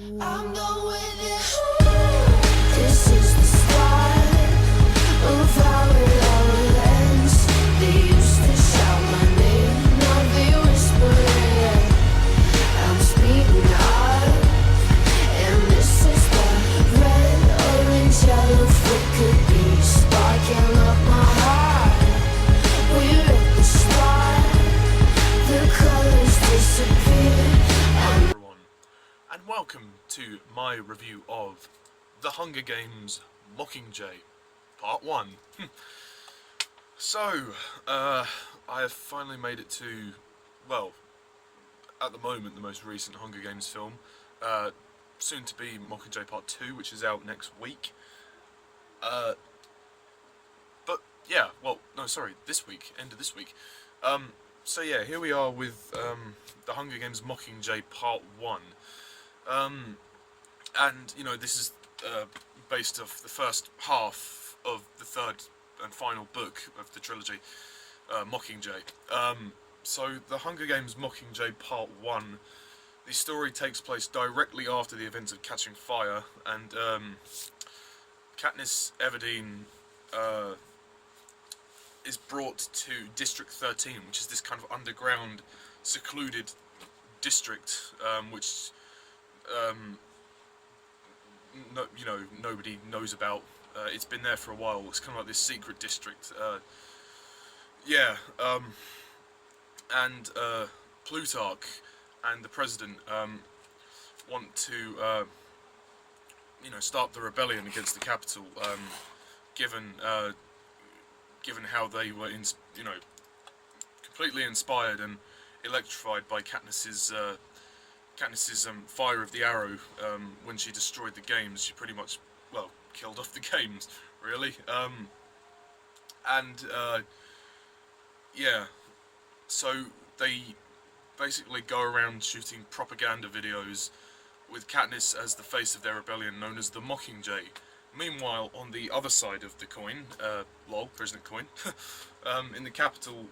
I'm going in. This is the start of how it all ends. They used to shout my name, now they whisper it. I'm speeding up, and this is the red, orange, yellow flicker beat sparking up my heart. We're at the start, the colors disappear. And welcome to my review of The Hunger Games Mockingjay Part 1. So, I have finally made it to, well, at the moment the most recent Hunger Games film, soon to be Mockingjay Part 2, which is out next week. But yeah, well, no, sorry, this week, end of this week. So yeah, here we are with The Hunger Games Mockingjay Part 1. And, you know, this is based off the first half of the third and final book of the trilogy, Mockingjay. So, The Hunger Games Mockingjay Part 1, the story takes place directly after the events of Catching Fire, and Katniss Everdeen is brought to District 13, which is this kind of underground, secluded district, which nobody knows about. It's been there for a while. It's kind of like this secret district. And Plutarch and the president want to, start the rebellion against the capital. Given how they were, completely inspired and electrified by Katniss's fire of the arrow when she destroyed the games. She pretty much, well, killed off the games, really. Yeah, so they basically go around shooting propaganda videos with Katniss as the face of their rebellion, known as the Mockingjay. Meanwhile, on the other side of the coin, President Coin, in the capital,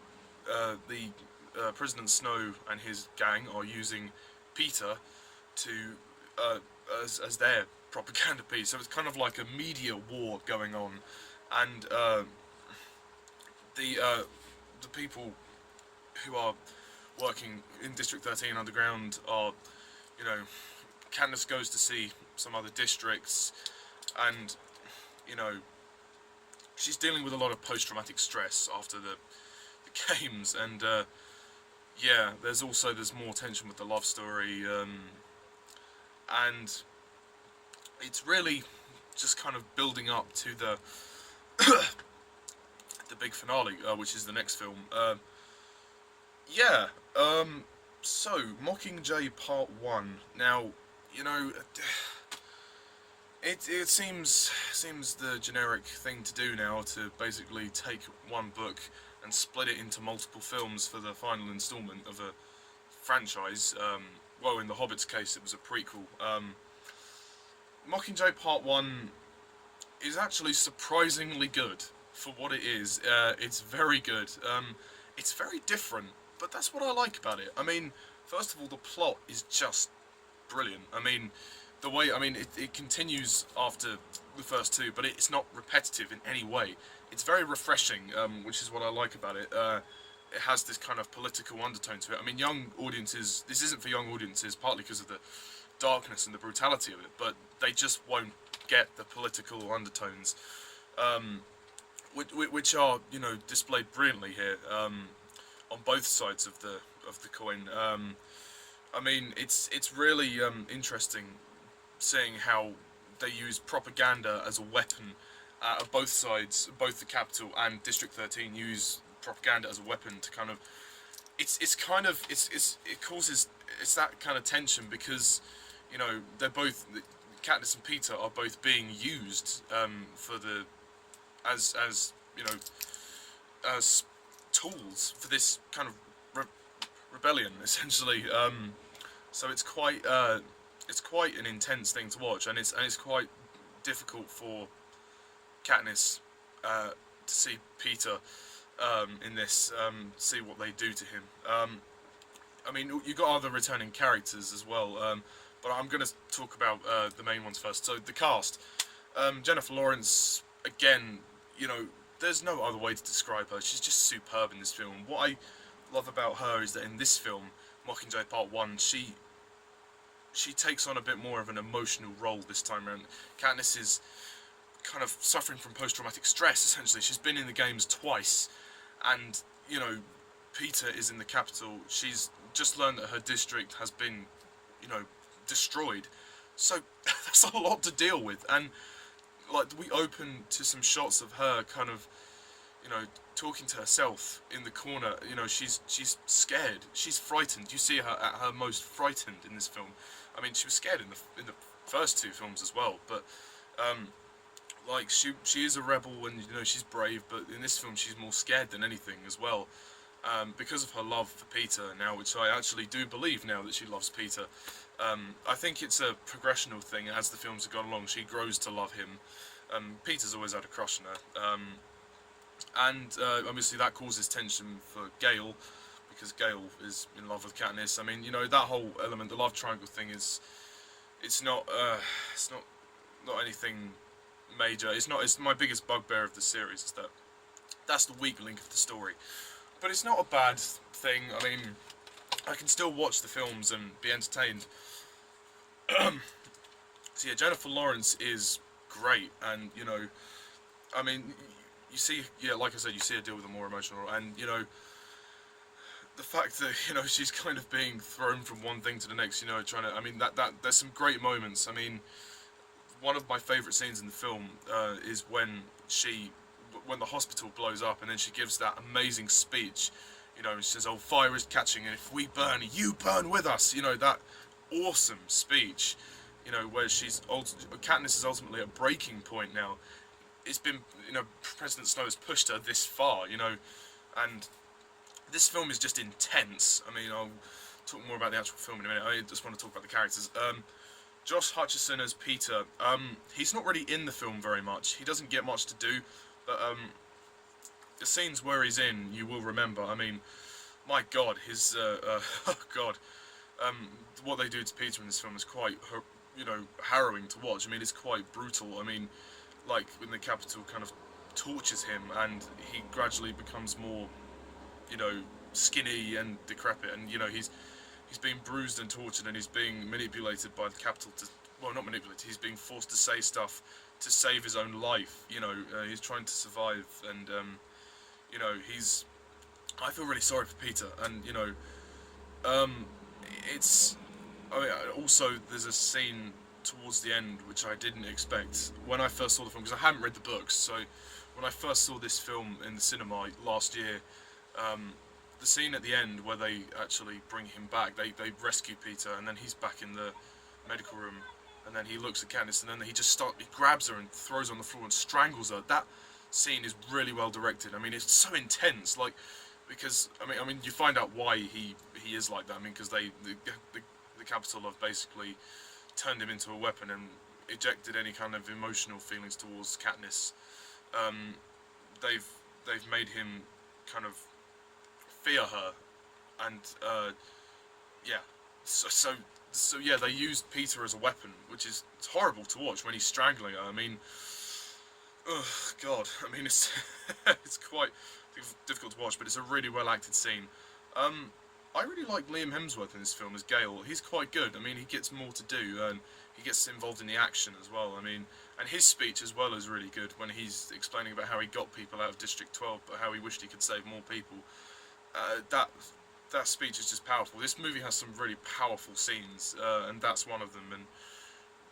President Snow and his gang are using Peter to as their propaganda piece. So it's kind of like a media war going on, and the people who are working in District 13 underground are, Katniss goes to see some other districts, and she's dealing with a lot of post-traumatic stress after the games, and yeah, there's more tension with the love story, and it's really just kind of building up to the the big finale, which is the next film. So Mockingjay Part 1. Now, it seems the generic thing to do now, to basically take one book and split it into multiple films for the final installment of a franchise. Well, in The Hobbit's case, it was a prequel. Mockingjay Part 1 is actually surprisingly good for what it is. It's very good. It's very different, but that's what I like about it. I mean, first of all, the plot is just brilliant. I mean, it continues after the first two, but it's not repetitive in any way. It's very refreshing, which is what I like about it. It has this kind of political undertone to it. I mean, young audiences, this isn't for young audiences, partly because of the darkness and the brutality of it, but they just won't get the political undertones, which are, displayed brilliantly here, on both sides of the coin. I mean, it's really interesting seeing how they use propaganda as a weapon. Both sides, both the capital and District 13, use propaganda as a weapon to kind of, it's that kind of tension, because they're both, Katniss and Peter are both being used as tools for this kind of rebellion, essentially. So it's quite an intense thing to watch, and it's quite difficult for Katniss to see Peter in this, see what they do to him. I mean, you got other returning characters as well. but I'm going to talk about the main ones first. So the cast, Jennifer Lawrence, again, you know, there's no other way to describe her. She's just superb in this film. What I love about her is that in this film, Mockingjay Part 1, she takes on a bit more of an emotional role this time around. Katniss is kind of suffering from post-traumatic stress, essentially. She's been in the games twice, and, you know, Peter is in the capital. She's just learned that her district has been, you know, destroyed. So that's a lot to deal with, and like we open to some shots of her kind of, you know, talking to herself in the corner. You know, she's scared, she's frightened. You see her at her most frightened in this film. I mean, she was scared in the first two films as well, but like she is a rebel, and you know she's brave, but in this film she's more scared than anything as well, because of her love for Peter now, which I actually do believe now that she loves Peter. I think it's a progressional thing as the films have gone along. She grows to love him. Peter's always had a crush on her, and obviously that causes tension for Gale, because Gale is in love with Katniss. I mean, you know, that whole element, the love triangle thing, it's not anything major. It's my biggest bugbear of the series, is that that's the weak link of the story. But it's not a bad thing. I mean, I can still watch the films and be entertained. So yeah, Jennifer Lawrence is great, and you know, I mean, you see, yeah, like I said, you see her deal with a more emotional, and you know, the fact that, you know, she's kind of being thrown from one thing to the next, you know, trying to, I mean, that there's some great moments. I mean, one of my favourite scenes in the film is when the hospital blows up, and then she gives that amazing speech. You know, she says, "Oh, fire is catching, and if we burn, you burn with us." You know, that awesome speech. You know, where Katniss is ultimately at breaking point now. It's been, you know, President Snow has pushed her this far, you know, and this film is just intense. I mean, I'll talk more about the actual film in a minute. I just want to talk about the characters. Josh Hutcherson as Peter. He's not really in the film very much. He doesn't get much to do, but the scenes where he's in, you will remember. I mean, my God, his oh God, what they do to Peter in this film is quite, you know, harrowing to watch. I mean, it's quite brutal. I mean, like when the Capitol kind of tortures him, and he gradually becomes more, you know, skinny and decrepit, and you know he's being bruised and tortured, and he's being manipulated by the Capitol to, well, not manipulated, he's being forced to say stuff to save his own life. You know, he's trying to survive, and you know, I feel really sorry for Peter, and you know, I mean, also there's a scene towards the end which I didn't expect when I first saw the film, because I hadn't read the books. So when I first saw this film in the cinema last year, the scene at the end where they actually bring him back, they rescue Peter, and then he's back in the medical room, and then he looks at Katniss, and then he grabs her and throws her on the floor and strangles her. That scene is really well directed. I mean, it's so intense, like, because I mean, you find out why he is like that. I mean, because the Capitol have basically turned him into a weapon and ejected any kind of emotional feelings towards Katniss. They've made him kind of fear her, and yeah, so yeah, they used Peter as a weapon, which is, it's horrible to watch when he's strangling her. I mean, oh God, I mean, it's it's quite difficult to watch, but it's a really well acted scene. I really like Liam Hemsworth in this film as Gale. He's quite good. I mean, he gets more to do, and he gets involved in the action as well. I mean, and his speech as well is really good when he's explaining about how he got people out of District 12, but how he wished he could save more people. That speech is just powerful. This movie has some really powerful scenes, and that's one of them. And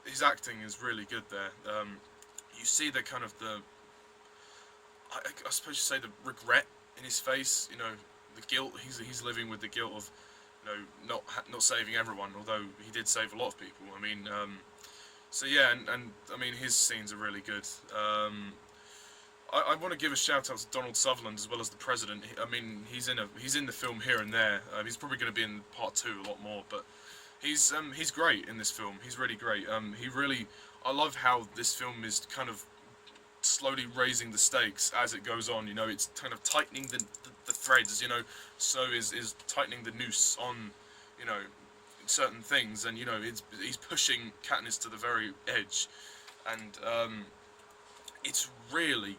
his acting is really good there. You see the kind of I suppose you say the regret in his face. You know, the guilt. He's living with the guilt of, you know, not saving everyone, although he did save a lot of people. I mean, so yeah, and I mean, his scenes are really good. I want to give a shout out to Donald Sutherland as well as the President. I mean, he's in the film here and there. He's probably going to be in part 2 a lot more, but he's great in this film. He's really great. I love how this film is kind of slowly raising the stakes as it goes on. You know, it's kind of tightening the threads. You know, so is tightening the noose on, you know, certain things, and he's pushing Katniss to the very edge, and it's really,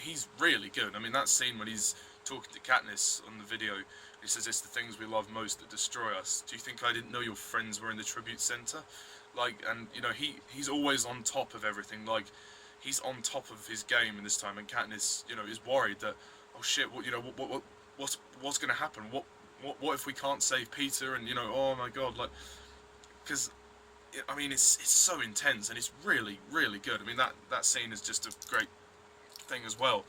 he's really good. I mean, that scene when he's talking to Katniss on the video, he says, "It's the things we love most that destroy us. Do you think I didn't know your friends were in the tribute center?" Like, and he's always on top of everything. Like, he's on top of his game in this time, and Katniss, is worried that, oh shit, what's going to happen? What if we can't save Peter? And oh my god, like, because I mean, it's so intense, and it's really, really good. I mean, that scene is just a great thing as well.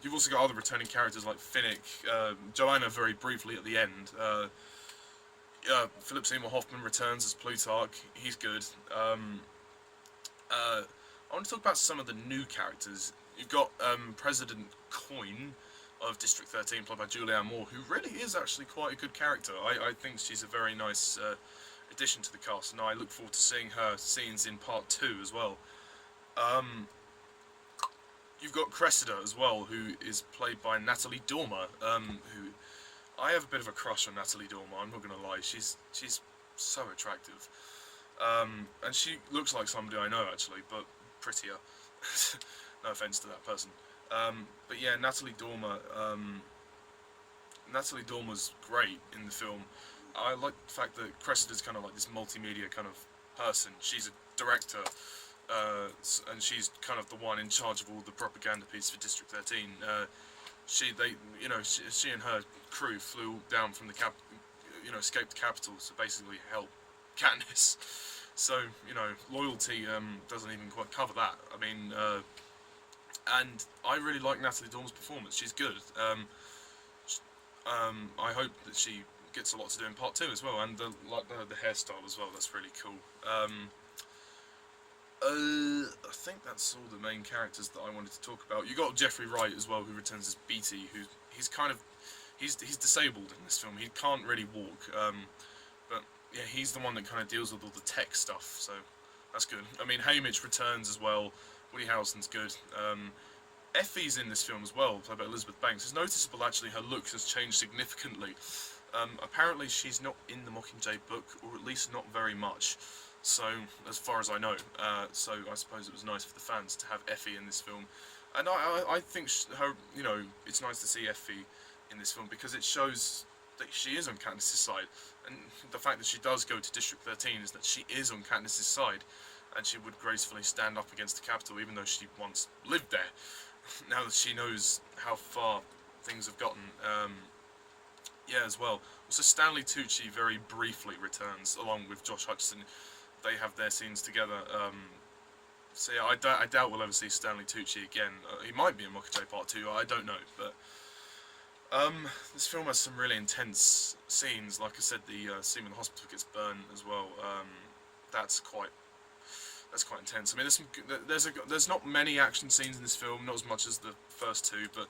You've also got other returning characters like Finnick, Joanna very briefly at the end. Phillip Seymour-Hoffman returns as Plutarch. He's good. I want to talk about some of the new characters. You've got President Coin of District 13, played by Julianne Moore, who really is actually quite a good character. I think she's a very nice addition to the cast, and I look forward to seeing her scenes in Part 2 as well. You've got Cressida as well, who is played by Natalie Dormer, who I have a bit of a crush on Natalie Dormer, I'm not going to lie. She's so attractive. And she looks like somebody I know, actually, but prettier. No offence to that person. But yeah, Natalie Dormer's great in the film. I like the fact that Cressida's kind of like this multimedia kind of person. She's a director, and she's kind of the one in charge of all the propaganda piece for District 13. She and her crew flew down from the escaped the capital to basically help Katniss. So, loyalty doesn't even quite cover that. I mean, and I really like Natalie Dormer's performance. She's good. I hope that she gets a lot to do in Part 2 as well, and the hairstyle as well. That's really cool. I think that's all the main characters that I wanted to talk about. You got Jeffrey Wright as well, who returns as Beatty, he's disabled in this film. He can't really walk, but yeah, he's the one that kind of deals with all the tech stuff, so that's good. I mean, Haymitch returns as well. Woody Harrelson's good. Effie's in this film as well, played by Elizabeth Banks. It's noticeable, actually, her look has changed significantly. Apparently she's not in the Mockingjay book, or at least not very much. So, as far as I know, so I suppose it was nice for the fans to have Effie in this film, and I think her, it's nice to see Effie in this film because it shows that she is on Katniss's side, and the fact that she does go to District 13 is that she is on Katniss's side, and she would gracefully stand up against the Capitol, even though she once lived there. Now that she knows how far things have gotten, yeah, as well. Also, Stanley Tucci very briefly returns along with Josh Hutcherson. They have their scenes together. So yeah, I doubt we'll ever see Stanley Tucci again. He might be in Mockingjay-Part 2, I don't know. But this film has some really intense scenes. Like I said, the scene when the hospital gets burned as well. That's quite intense. I mean, there's not many action scenes in this film, not as much as the first two, but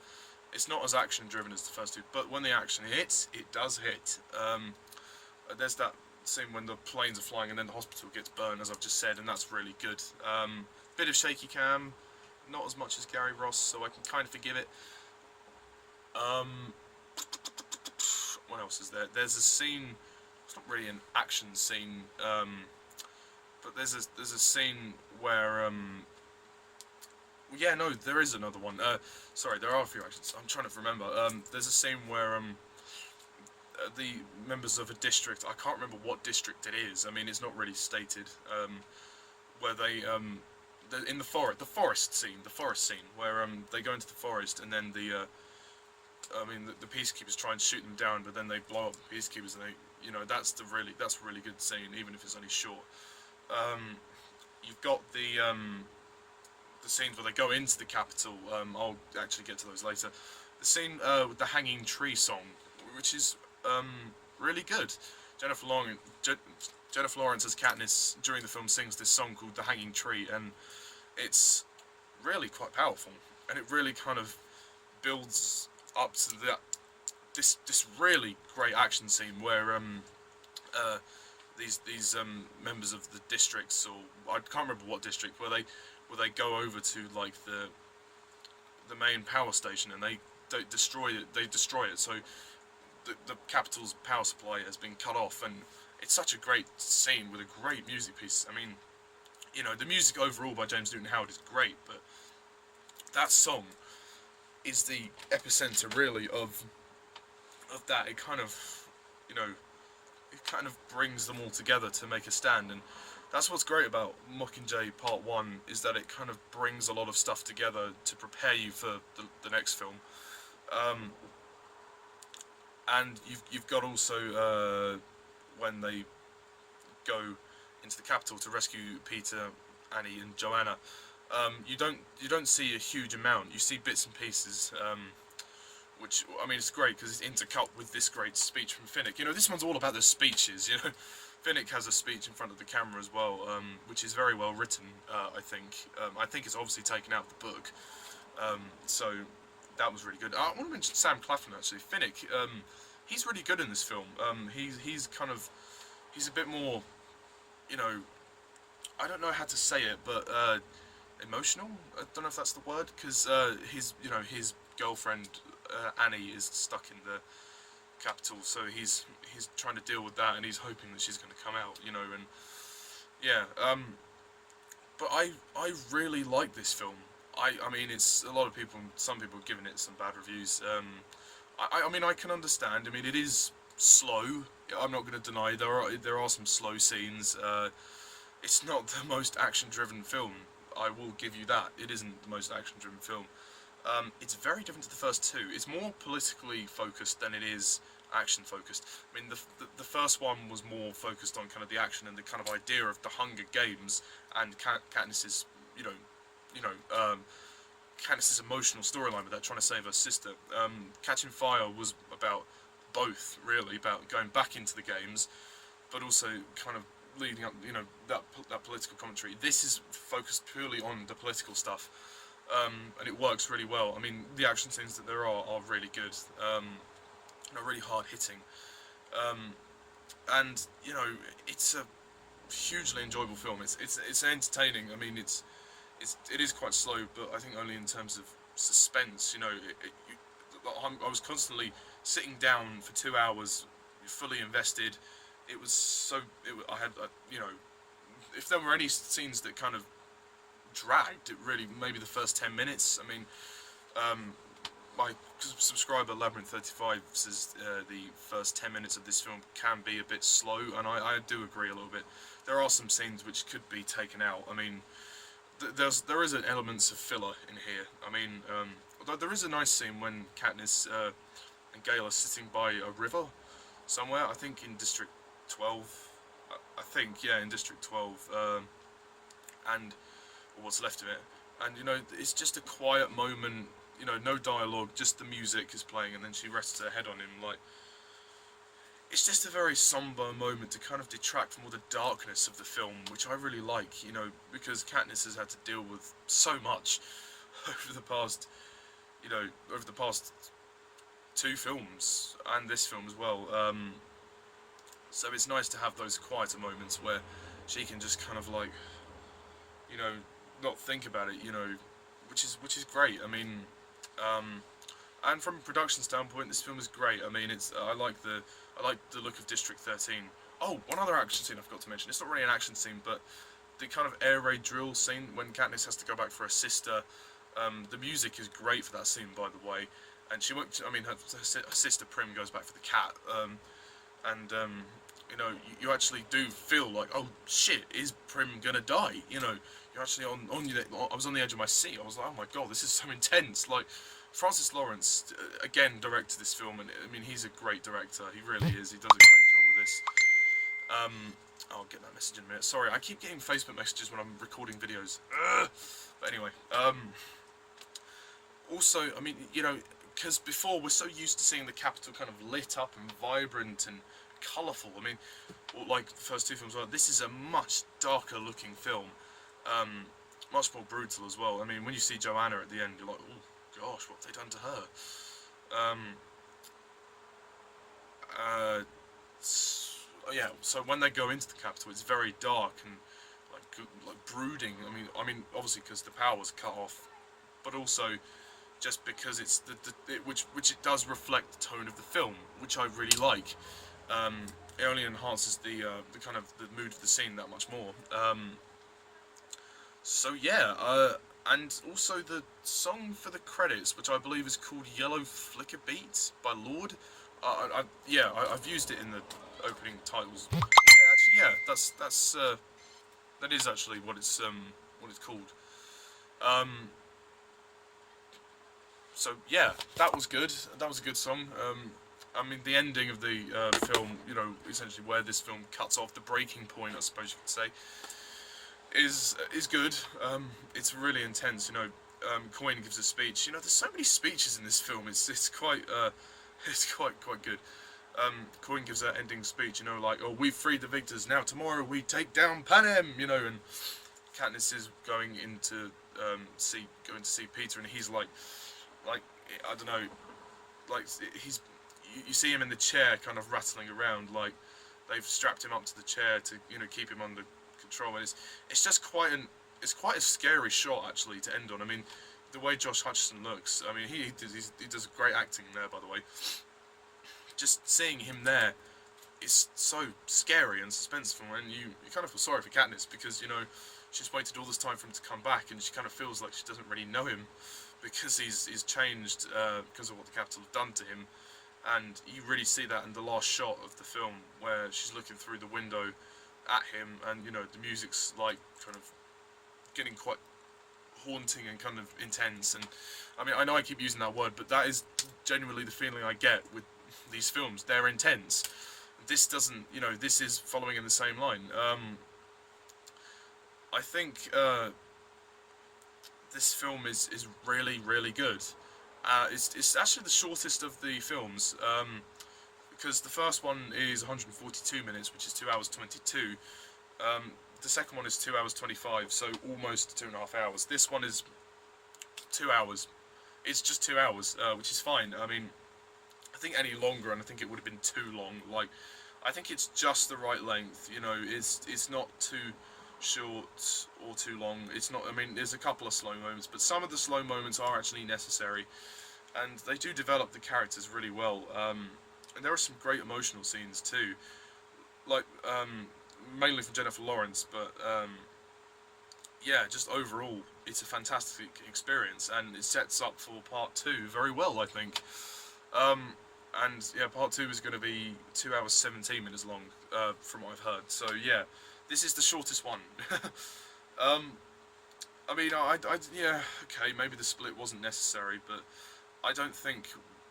it's not as action driven as the first two. But when the action hits, it does hit. There's that scene when the planes are flying and then the hospital gets burned, as I've just said, and that's really good. Bit of shaky cam, not as much as Gary Ross, so I can kind of forgive it. What else is there? There's a scene. It's not really an action scene, but there's a scene where yeah, no, there is another one. Sorry, there are a few actions. I'm trying to remember. There's a scene where the members of a district, I can't remember what district it is, I mean, it's not really stated, where they, in the forest scene, where they go into the forest, and then the peacekeepers try and shoot them down, but then they blow up the peacekeepers, and they, that's a really good scene, even if it's only short. You've got the scenes where they go into the Capitol. I'll actually get to those later. The scene with the hanging tree song, which is really good. Jennifer Lawrence as Katniss during the film sings this song called "The Hanging Tree," and it's really quite powerful, and it really kind of builds up to this really great action scene where these members of the districts, or I can't remember what district, where they go over to like the main power station, and they destroy it. So the capital's power supply has been cut off, and it's such a great scene with a great music piece. I mean, you know, the music overall by James Newton Howard is great, but that song is the epicenter really of that. It kind of, you know, it kind of brings them all together to make a stand, and that's what's great about Mockingjay Part 1, is that it kind of brings a lot of stuff together to prepare you for the next film. And you've got also when they go into the capital to rescue Peter, Annie, and Joanna. You don't see a huge amount. You see bits and pieces, which, I mean, it's great because it's intercut with this great speech from Finnick. You know, this one's all about the speeches. You know, Finnick has a speech in front of the camera as well, which is very well written. I think. I think it's obviously taken out of the book. So that was really good. I want to mention Sam Claflin actually. Finnick, he's really good in this film. He's a bit more, you know, I don't know how to say it, but emotional. I don't know if that's the word, because his girlfriend Annie is stuck in the capital, so he's trying to deal with that, and he's hoping that she's going to come out, you know, and yeah. But I really like this film. I mean, it's a lot of people. Some people have given it some bad reviews. I mean, I can understand. I mean, it is slow. I'm not going to deny there are some slow scenes. It's not the most action-driven film. I will give you that. It isn't the most action-driven film. It's very different to the first two. It's more politically focused than it is action-focused. I mean, the first one was more focused on kind of the action and the kind of idea of the Hunger Games and Katniss's, Katniss's emotional storyline with that, trying to save her sister. Catching Fire was about both, really, about going back into the games, but also kind of leading up, you know, that political commentary. This is focused purely on the political stuff, and it works really well. I mean, the action scenes that there are really good, really hard hitting, and you know, it's a hugely enjoyable film. It's entertaining. I mean, it is quite slow, but I think only in terms of suspense. You know, I was constantly sitting down for 2 hours, fully invested. It was so. I had, you know, if there were any scenes that kind of dragged, it really maybe the first 10 minutes. I mean, my subscriber Labyrinth35 says the first 10 minutes of this film can be a bit slow, and I do agree a little bit. There are some scenes which could be taken out. I mean, there is elements of filler in here. I mean, although there is a nice scene when Katniss and Gale are sitting by a river somewhere. I think in District 12. I think, yeah, in District 12, and or what's left of it. And you know, it's just a quiet moment. You know, no dialogue, just the music is playing, and then she rests her head on him. Like, it's just a very somber moment to kind of detract from all the darkness of the film, which I really like. You know, because Katniss has had to deal with so much over the past, over the past 2 films and this film as well. So it's nice to have those quieter moments where she can just kind of like, you know, not think about it, you know, which is great. I mean, and from a production standpoint, this film is great. I mean, I like the look of District 13. Oh, one other action scene I forgot to mention. It's not really an action scene, but the kind of air raid drill scene when Katniss has to go back for her sister. The music is great for that scene, by the way. And she went. I mean, her sister Prim goes back for the cat. You know, you actually do feel like, oh shit, is Prim gonna die? You know, you're actually I was on the edge of my seat. I was like, oh my god, this is so intense. Like, Francis Lawrence, again, directed this film, and I mean, he's a great director. He really is. He does a great job with this. I'll get that message in a minute. Sorry, I keep getting Facebook messages when I'm recording videos. But anyway, also, I mean, you know, because before we're so used to seeing the capital kind of lit up and vibrant and colourful. I mean, like the first 2 films were. This is a much darker looking film, much more brutal as well. I mean, when you see Joanna at the end, you're like, oh gosh, what have they done to her? Yeah. So when they go into the capital, it's very dark and like brooding. I mean, obviously because the power was cut off, but also just because it's which it does reflect the tone of the film, which I really like. it only enhances the kind of the mood of the scene that much more. So yeah, and also the song for the credits, which I believe is called "Yellow Flicker Beat" by Lord. I've used it in the opening titles. Yeah, actually, yeah, that is actually what it's called. Um, so yeah, that was good. That was a good song. I mean, the ending of the film, you know, essentially where this film cuts off, the breaking point, I suppose you could say, is good. It's really intense. You know, Coyne gives a speech. You know, there's so many speeches in this film. It's quite it's quite good. Coyne gives that ending speech. You know, like, oh, we've freed the victors. Now tomorrow we take down Panem. You know, and Katniss is going to see Peter, and he's like I don't know, like you see him in the chair, kind of rattling around, like they've strapped him up to the chair to, you know, keep him under control, and it's just quite a scary shot actually to end on. I mean, the way Josh Hutcherson looks, I mean, he does great acting there, by the way. Just seeing him there is so scary and suspenseful, and you kind of feel sorry for Katniss, because, you know, she's waited all this time for him to come back, and she kind of feels like she doesn't really know him, because he's changed because of what the Capitol have done to him. And you really see that in the last shot of the film, where she's looking through the window at him, and, you know, the music's like kind of getting quite haunting and kind of intense. And I mean, I know I keep using that word, but that is genuinely the feeling I get with these films. They're intense. This doesn't, you know, this is following in the same line. I think this film is really, really good. It's actually the shortest of the films, because the first one is 142 minutes, which is 2 hours 22. The second one is 2 hours 25, so almost 2.5 hours. This one is 2 hours. It's just 2 hours, which is fine. I mean, I think any longer, and I think it would have been too long. Like, I think it's just the right length. You know, it's not too short or too long. It's not. I mean, there's a couple of slow moments, but some of the slow moments are actually necessary, and they do develop the characters really well. And there are some great emotional scenes too, like mainly from Jennifer Lawrence, but yeah, just overall, it's a fantastic experience, and it sets up for part 2 very well, I think. And yeah, part 2 is going to be 2 hours 17 minutes long, from what I've heard. So yeah, this is the shortest one. I mean, yeah, okay, maybe the split wasn't necessary, but I don't think.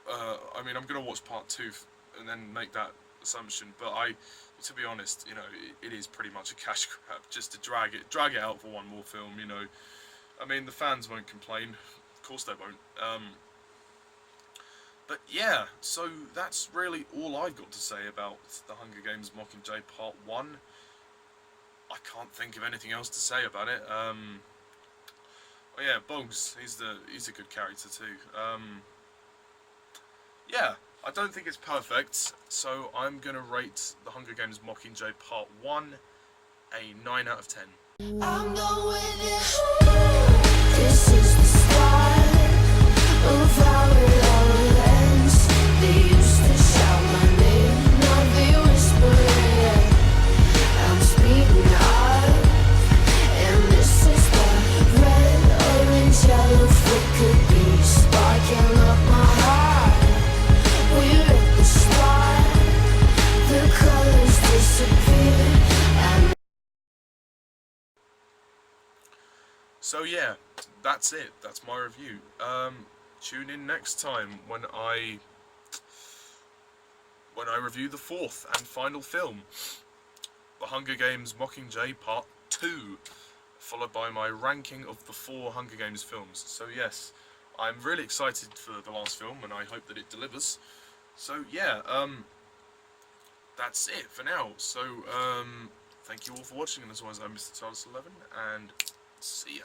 I mean, I'm going to watch part 2 and then make that assumption. But to be honest, you know, it is pretty much a cash grab just to drag it out for one more film. You know, I mean, the fans won't complain. Of course they won't. But yeah, so that's really all I've got to say about The Hunger Games Mockingjay Part 1. I can't think of anything else to say about it. Oh yeah, Boggs, he's a good character too. Yeah, I don't think it's perfect, so I'm gonna rate The Hunger Games Mockingjay Part 1 a 9 out of 10. I'm going with it. This is the start of our love ends. They used to shout my name, now they whisper it. I'm speeding up, and this is the red, orange, yellow flicker beat sparking up my heart. We're at the start, the colors disappear. And So yeah, that's it. That's my review. Tune in next time when I review the 4th and final film, The Hunger Games Mockingjay Part 2, followed by my ranking of the 4 Hunger Games films. So yes, I'm really excited for the last film, and I hope that it delivers. So yeah, that's it for now. So thank you all for watching, and as always, I'm Mr. Charles 11, and see ya.